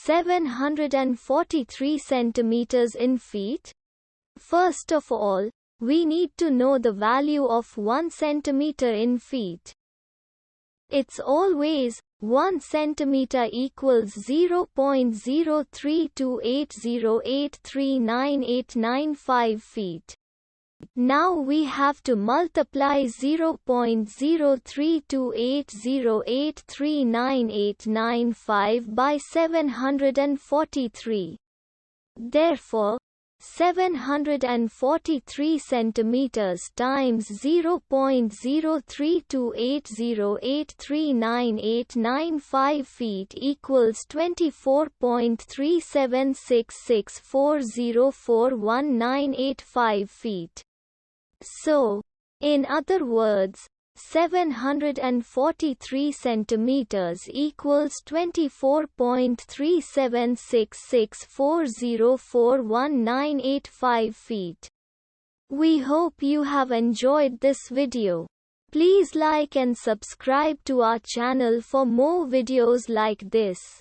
743 centimeters in feet? First of all, we need to know the value of 1 centimeter in feet. It's always 1 centimeter equals 0.03280839895 feet. Now we have to multiply 0.03280839895 by 743. Therefore, 743 centimeters times 0.03280839895 feet equals 24.376640419885 feet. So, in other words, 743 centimeters equals 24.376640419885 feet. We hope you have enjoyed this video. Please like and subscribe to our channel for more videos like this.